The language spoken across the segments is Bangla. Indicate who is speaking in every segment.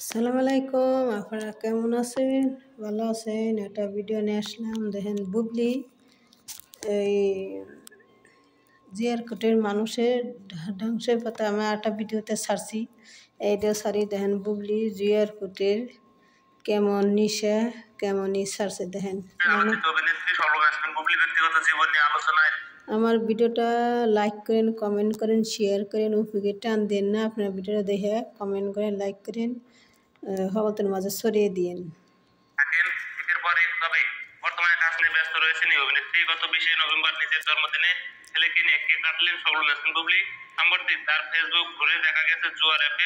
Speaker 1: আসসালামু আলাইকুম, আপনারা কেমন আছেন? ভালো আছেন? একটা ভিডিও নিয়ে আসলাম। দেখেন বুবলি এই জিয়ার কোটের মানুষের ধ্বংসের কথা আমি একটা ভিডিওতে ছাড়ছি। এইটাও সারি দেখেন বুবলি জিয়ার কোটের কেমন নিশা কেমন ছাড়ছে দেখেন। আমার ভিডিওটা লাইক করেন, কমেন্ট করেন, শেয়ার করেন, উপরে টান দেন না। আপনার ভিডিওটা দেখে কমেন্ট করেন, লাইক করেন, সকলের মাঝে ছড়িয়ে দিয়েন।
Speaker 2: বর্তমানে কাজ নিয়ে ব্যস্ত রয়েছেন এই অভিনেত্রী। গত 20 নভেম্বর নিজের জন্মদিনে ছেলেকে নিয়ে কেক কাটলেন সবলুল হাসান বুবলি। সাম্প্রতিক তার ফেসবুক ঘুরে দেখা গেছে জুয়ার অ্যাপে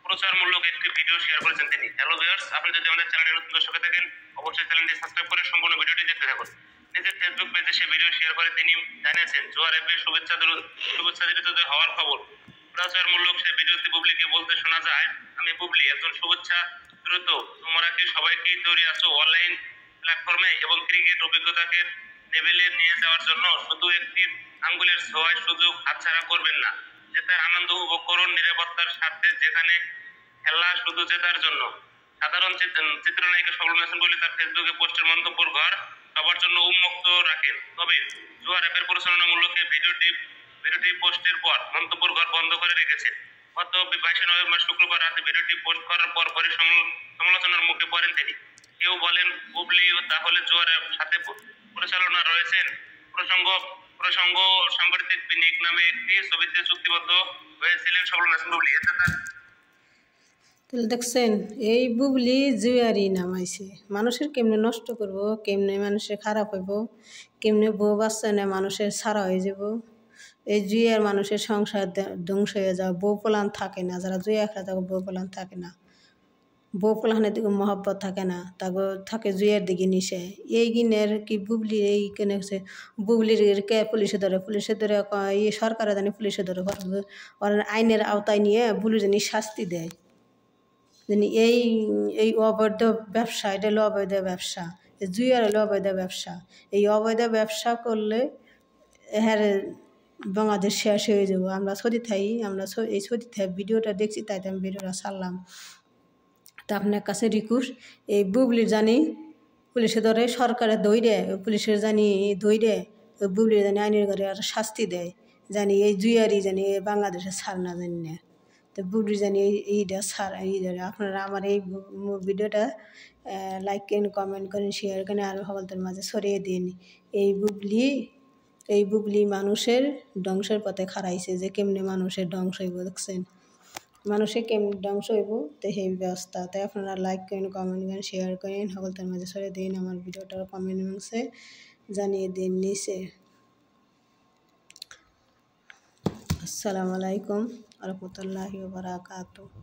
Speaker 2: প্রচারমূলক একটি ভিডিও শেয়ার করেছেন তিনি। হ্যালো ভিউয়ার্স, আপনি যদি আমাদের চ্যানেলে নতুন দর্শক হয়ে থাকেন অবশ্যই চ্যানেলটি সাবস্ক্রাইব করে সম্পূর্ণ ভিডিওটি দেখতে থাকুন। নিজের ফেসবুক পেজে সে ভিডিও শেয়ার করে তিনি জানিয়েছেন জুয়ার অ্যাপে শুভেচ্ছা হওয়ার খবর। প্রচারমূলক সে ভিডিওতে বুবলিকে বলতে শোনা যায়, আমি বুবলি, একজন শুভেচ্ছা দ্রুত। তোমরা কি সবাইকে তৈরি আছো অনলাইন প্ল্যাটফর্মে এবং ক্রিকেট অভিজ্ঞতাকে লেভেলে নিয়ে যাওয়ার জন্য? শুধু একটি আঙ্গুলের ছোঁয়ায় সুযোগ হাতছাড়া করবেন না। জেতার আনন্দ উপভোগ করুন নিরাপত্তার স্বার্থে, যেখানে খেলা শুধু জেতার জন্য। সাধারণ চিত্রনায়িকা সবলুল হাসান বলে তার ফেসবুকে পোস্টের মন্তব্যের ঘর সবার জন্য উন্মুক্ত রাখেন। তবে জুয়ার অ্যাপের পরিচালনামূলক ভিডিওটি পোস্টের পর মন্তব্যের ঘর বন্ধ করে রেখেছেন। গত 22 নভেম্বর শুক্রবার রাতে ভিডিওটি পোস্ট করার পরই সমালোচনার মুখে পড়েন তিনি। কেউ বলেন বুবলিও তাহলে জুয়ার সাথে পরিচালনা রয়েছেন। প্রসঙ্গ সাম্প্রতিক পিনিক নামে একটি ছবিতে চুক্তিবদ্ধ হয়েছিলেন সবলুল হাসান বুবলি। এতে তার
Speaker 1: তাহলে দেখছেন এই বুবলি জুয়ারি নামাইছে। মানুষের কেমনে নষ্ট করব, কেমনে মানুষের খারাপ হইব, কেমনে বউ বাচ্চা নেয় মানুষের ছাড়া হয়ে যাব। এই জুয়ার মানুষের সংসার ধ্বংস হয়ে যাও, বউ পোলান থাকে না। যারা জুয়া খেলে তাকে বউ পোলান থাকে না, বউ পোলানের দিকে মহব্বত থাকে না, তাকে থাকে জুয়ের দিকে নিশে। এই গিনের কি বুবলির এই কেনে বুবলির কে পুলিশে ধরে সরকারে জানি পুলিশে ধরে ওর আইনের আওতায় নিয়ে বুবলির জানি শাস্তি দেয়। জানি এই অবৈধ ব্যবসা, এটা হলো অবৈধ ব্যবসা। জুয়ার হলো অবৈধ ব্যবসা। এই অবৈধ ব্যবসা করলে হ্যাঁ বাংলাদেশ শেষ হয়ে যাবো। আমরা এই সৌদি থাই ভিডিওটা দেখছি, তাই আমি ভিডিওটা ছাড়লাম। তা আপনার কাছে রিকোয়েস্ট, এই বুবলির জানি পুলিশে ধরে, সরকারে দইরে পুলিশের জানি দইরে ওই বুবলির জানি আইনের ঘরে আর শাস্তি দেয়, জানি এই জুয়ারি জানি বাংলাদেশে ছাড় না জানি না। তো বুবলি জানি এইটা ছাড় আপনারা আমার এই ভিডিওটা লাইক করেন, কমেন্ট করেন, শেয়ার করেন, আরও সকলের মাঝে ছড়িয়ে দিন। এই বুবলি মানুষের ধ্বংসের পথে খাড়াইছে, যে কেমনে মানুষের ধ্বংস হইব দেখছেন। মানুষের কেমন ধ্বংস হইব তো সেই ব্যবস্থা। তাই আপনারা লাইক করেন, কমেন্ট করেন, শেয়ার করেন, সকলের মাঝে ছড়িয়ে দিন। আমার ভিডিওটার কমেন্ট বক্সে জানিয়ে দিন নিচে। আসসালামু আলাইকুম ওয়া রাহমাতুল্লাহি ওয়া বারাকাতুহু।